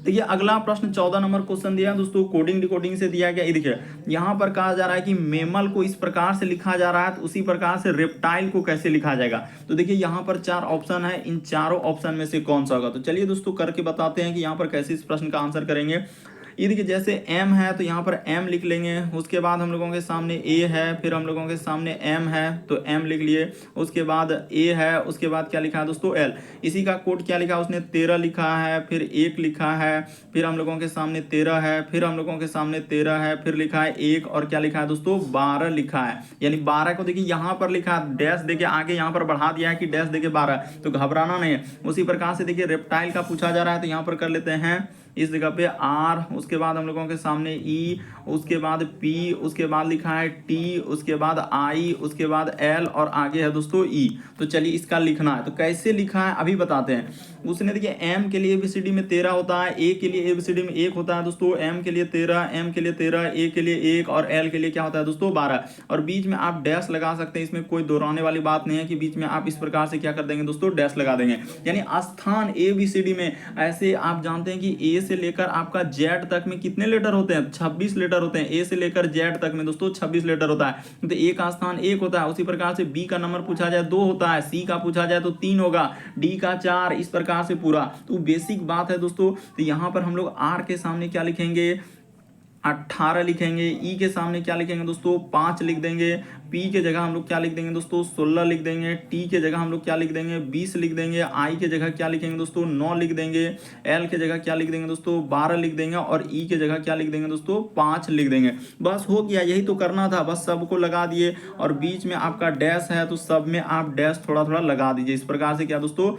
देखिए अगला प्रश्न 14 नंबर क्वेश्चन दिया दोस्तों, कोडिंग डिकोडिंग से दिया गया। देखिए यहाँ पर कहा जा रहा है कि मेमल को इस प्रकार से लिखा जा रहा है, तो उसी प्रकार से रेप्टाइल को कैसे लिखा जाएगा। तो देखिए यहाँ पर 4 ऑप्शन है, इन चारों ऑप्शन में से कौन सा होगा। तो चलिए दोस्तों करके बताते हैं कि यहाँ पर कैसे इस प्रश्न का आंसर करेंगे। ये देखिए जैसे m है तो यहाँ पर m लिख लेंगे, उसके बाद हम लोगों के सामने a है, फिर हम लोगों के सामने m है तो m लिख लिए, उसके बाद a है, उसके बाद क्या लिखा है दोस्तों l। इसी का कोड क्या लिखा है उसने, 13 लिखा है, फिर 1 लिखा है, फिर हम लोगों के सामने 13 है, फिर हम लोगों के सामने 13 है, फिर लिखा है 1 और क्या लिखा है दोस्तों 12 लिखा है। यानी 12 को देखिए यहाँ पर लिखा है डैश देके आगे यहाँ पर बढ़ा दिया है कि डैश देके 12, तो घबराना नहीं है। उसी प्रकार से देखिए रेप्टाइल का पूछा जा रहा है तो यहाँ पर कर लेते हैं इस जगह पे आर, उसके बाद हम लोगों के सामने ई, उसके बाद पी, उसके बाद लिखा है टी, उसके बाद आई, उसके बाद एल और आगे है दोस्तों ई। तो चलिए इसका लिखना है, तो कैसे लिखा है अभी बताते हैं। उसने देखिए एम के लिए एबीसीडी में 13 होता है, ए के लिए एबीसीडी में 1 होता है दोस्तों, एम के लिए 13, एम के लिए 13, ए के लिए 1 और एल के लिए क्या होता है दोस्तों 12। और बीच में आप डैश लगा सकते हैं, इसमें कोई दोहराने वाली बात नहीं है कि बीच में आप इस प्रकार से क्या कर देंगे दोस्तों डैश लगा देंगे। यानी स्थान एबीसीडी में ऐसे आप जानते हैं कि ए से लेकर आपका जेड तक में कितने लेटर होते हैं, 26 लेटर होते हैं। ए से लेकर जेड तक में दोस्तों 26 लेटर होता है, तो ए का स्थान 1 होता है। उसी प्रकार से बी का नंबर पूछा जाए 2 होता है, सी का पूछा जाए तो 3 होगा, डी का 4, इस प्रकार से पूरा। तो बेसिक बात है दोस्तों। तो यहाँ पर हम लोग आर के सामने क्या लिखेंगे 18 लिखेंगे, ई के सामने क्या लिखेंगे दोस्तों 5 लिख देंगे, पी के जगह हम लोग क्या लिख देंगे दोस्तों 16 लिख देंगे, टी के जगह हम लोग क्या लिख देंगे 20 लिख देंगे, आई के जगह क्या लिखेंगे दोस्तों 9 लिख देंगे, एल के जगह क्या लिख देंगे दोस्तों 12 लिख देंगे और ई के जगह क्या लिख देंगे दोस्तों 5 लिख देंगे। बस हो गया, यही तो करना था, बस सबको लगा दिए। और बीच में आपका डैश है तो सब में आप डैश थोड़ा थोड़ा लगा दीजिए इस प्रकार से, क्या दोस्तों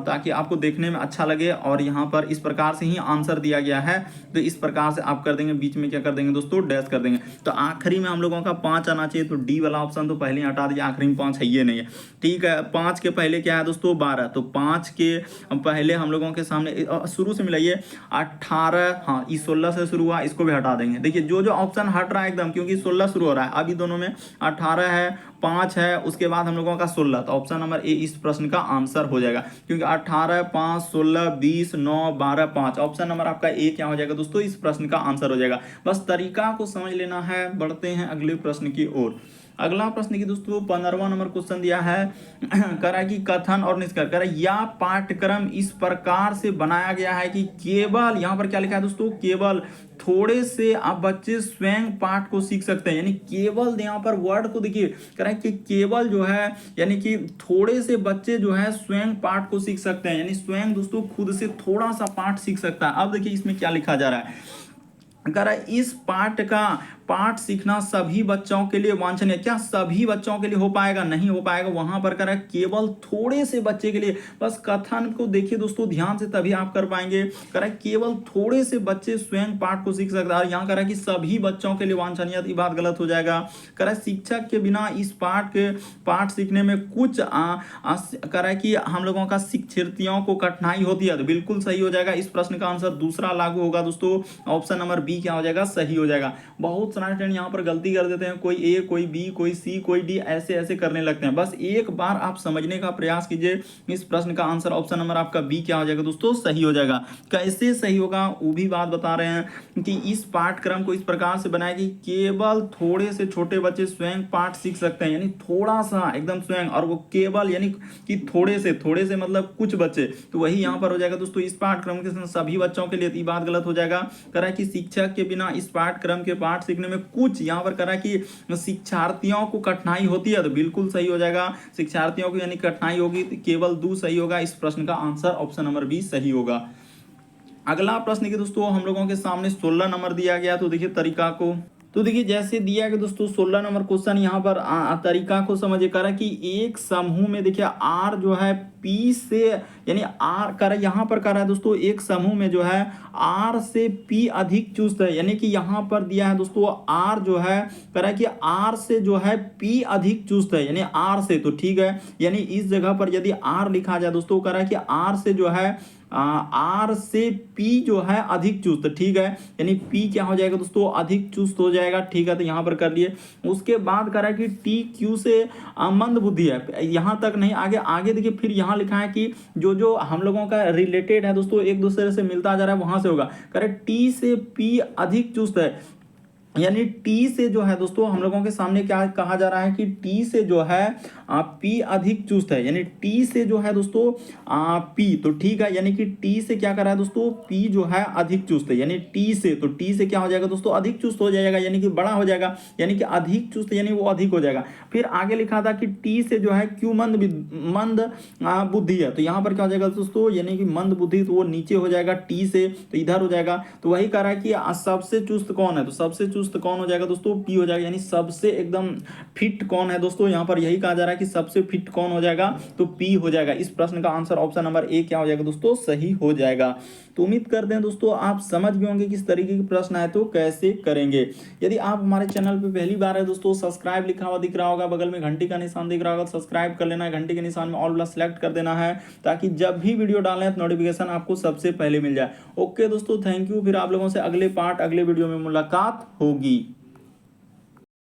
ताकि आपको देखने में अच्छा लगे। और यहाँ पर इस प्रकार से ही आंसर दिया गया है, तो इस प्रकार से आप कर देंगे, बीच में क्या कर देंगे दोस्तों डैश कर देंगे। तो आखिरी में हम लोगों का 5 आना चाहिए, तो डी वाला ऑप्शन तो पहले ही हटा दीजिए, आखिरी में 5 है ये नहीं है, ठीक है। 5 के पहले क्या है दोस्तों 12, तो 5 के पहले हम लोगों के सामने शुरू से मिलाइए 18, हाँ इस 16 से शुरू हुआ, इसको भी हटा देंगे। देखिए जो जो ऑप्शन हट रहा है एकदम, क्योंकि 16 शुरू हो रहा है, अभी दोनों में 18 है, 5 है, उसके बाद हम लोगों का 16, तो ऑप्शन नंबर ए इस प्रश्न का आंसर हो जाएगा। क्योंकि 18, 5, 16, 20, 9, 12, 5, ऑप्शन नंबर आपका ए क्या हो जाएगा दोस्तों इस प्रश्न का आंसर हो जाएगा। बस तरीका को समझ लेना है। बढ़ते हैं अगले प्रश्न की ओर। अगला प्रश्न की दोस्तों 15वां नंबर क्वेश्चन दिया है, करा कि कथन और निष्कर्ष करा या पाठ्यक्रम इस प्रकार से बनाया गया है कि केवल, यहाँ पर क्या लिखा है दोस्तों केवल थोड़े से आप बच्चे स्वयं पाठ को सीख सकते हैं। यानी केवल, यहाँ पर वर्ड को देखिए कह रहा है कि केवल जो है यानी कि थोड़े से बच्चे जो है स्वयं पाठ को सीख सकते हैं, यानी स्वयं दोस्तों खुद से थोड़ा सा पाठ सीख सकता है। अब देखिए इसमें क्या लिखा जा रहा है, कह रहा है इस पाठ का पाठ सीखना सभी बच्चों के लिए वांछनीय, क्या सभी बच्चों के लिए हो पाएगा? नहीं हो पाएगा। वहां पर करा केवल थोड़े से बच्चे के लिए, बस कथन को देखिए दोस्तों ध्यान से, तभी आप कर पाएंगे। करा केवल थोड़े से बच्चे स्वयं पाठ को सीख सकते हैं, और यहाँ करा कि सभी बच्चों के लिए वांछनीय, ये बात गलत हो जाएगा। करा शिक्षक के बिना इस पाठ सीखने में कुछ करा कि हम लोगों का शिक्षार्थियों को कठिनाई होती है, तो बिल्कुल सही हो जाएगा। इस प्रश्न का आंसर दूसरा लागू होगा दोस्तों, ऑप्शन नंबर बी क्या हो जाएगा? सही हो जाएगा। बहुत सारे स्टूडेंट यहाँ पर गलती कर देते हैं, कोई ए, कोई बी, कोई सी, कोई डी, ऐसे ऐसे करने लगते हैं। बस एक बार आप समझने का प्रयास कीजिए। इस प्रश्न का आंसर ऑप्शन नंबर आपका बी क्या हो जाएगा दोस्तों? सही हो जाएगा। कैसे सही होगा वो भी बात बता रहे हैं कि इस पाठ्यक्रम को इस प्रकार से बनाया कि केवल थोड़े से छोटे बच्चे स्वयं पाठ सीख सकते हैं, यानी थोड़ा सा एकदम स्वयं, और वो केवल यानी कि थोड़े से मतलब कुछ बच्चे, तो वही यहाँ पर हो जाएगा दोस्तों। इस पाठ्यक्रम के सभी बच्चों के लिए, बात गलत हो जाएगा। करा कि शिक्षक के बिना इस पाठ्यक्रम के पाठ सीखने में कुछ, यहाँ पर करा कि शिक्षार्थियों को कठिनाई होती है, तो बिल्कुल सही हो जाएगा। शिक्षार्थियों को यानी कठिनाई होगी, तो केवल दो सही होगा। इस प्रश्न का आंसर ऑप्शन नंबर बी सही होगा। अगला प्रश्न के दोस्तों हम लोगों के सामने 16 नंबर दिया गया, तो देखिए तरीका को, तो देखिए जैसे दिया गया दोस्तों 16 नंबर क्वेश्चन, यहाँ पर तरीका को समझिए। करा कि एक समूह में देखिए आर जो है पी से, यानी आर करा यहाँ पर करा है दोस्तों, एक समूह में जो है आर से पी अधिक चुस्त है, यानी कि यहाँ पर दिया है दोस्तों आर जो है, करा कि आर से जो है पी अधिक चुस्त है, यानी आर से, तो ठीक है। यानी इस जगह पर यदि आर लिखा जाए दोस्तों, करा कि आर से जो है आर से पी जो है अधिक चुस्त, ठीक है। यानी पी क्या हो जाएगा दोस्तों? अधिक चुस्त हो जाएगा, ठीक है। तो यहाँ पर कर लिए। उसके बाद करा कि टी क्यू से मंद बुद्धि है, यहाँ तक नहीं, आगे आगे देखिए फिर यहाँ लिखा है कि जो हम लोगों का रिलेटेड है दोस्तों, एक दूसरे से मिलता जा रहा है, वहां से होगा। करेक्ट, टी से पी अधिक चुस्त है, यानी टी से जो है दोस्तों हम लोगों के सामने क्या कहा जा रहा है कि टी से जो है पी अधिक चुस्त है, यानी टी से जो है दोस्तों पी, तो ठीक है। यानी कि टी से क्या कर रहा है दोस्तों? पी जो है अधिक चुस्त है, यानी टी से, तो टी से क्या हो जाएगा दोस्तों? अधिक चुस्त हो जाएगा, यानी कि बड़ा हो जाएगा, यानी कि अधिक चुस्त, यानी वो अधिक हो जाएगा। फिर आगे लिखा था कि टी से जो है क्यू मंद बुद्धि है, तो यहाँ पर क्या हो जाएगा दोस्तों? यानी कि मंद बुद्धि, तो वो नीचे हो जाएगा टी से, तो इधर हो जाएगा। तो वही कह रहा है कि सबसे चुस्त कौन है, तो सबसे चुस्त कौन हो जाएगा दोस्तों? पी हो जाएगा, यानी सबसे एकदम फिट कौन है दोस्तों? यहाँ पर यही कहा जा रहा है कि सबसे फिट कौन हो जाएगा, तो पी हो जाएगा। इस प्रश्न का आंसर ऑप्शन नंबर ए क्या हो जाएगा दोस्तों? सही हो जाएगा। तो उम्मीद करते हैं दोस्तों आप समझ गए होंगे किस तरीके के प्रश्न आए तो कैसे करेंगे। यदि आप हमारे चैनल पे पहली बार है दोस्तों, सब्सक्राइब लिखा हुआ दिख रहा होगा, बगल में घंटी का निशान दिख रहा होगा, सब्सक्राइब कर लेना है, घंटी के निशान में ऑल वाला सेलेक्ट कर देना है, ताकि जब भी वीडियो डालें तो नोटिफिकेशन आपको सबसे पहले मिल जाए। ओके दोस्तों, थैंक यू। फिर आप लोगों से अगले पार्ट अगले वीडियो में मुलाकात होगी।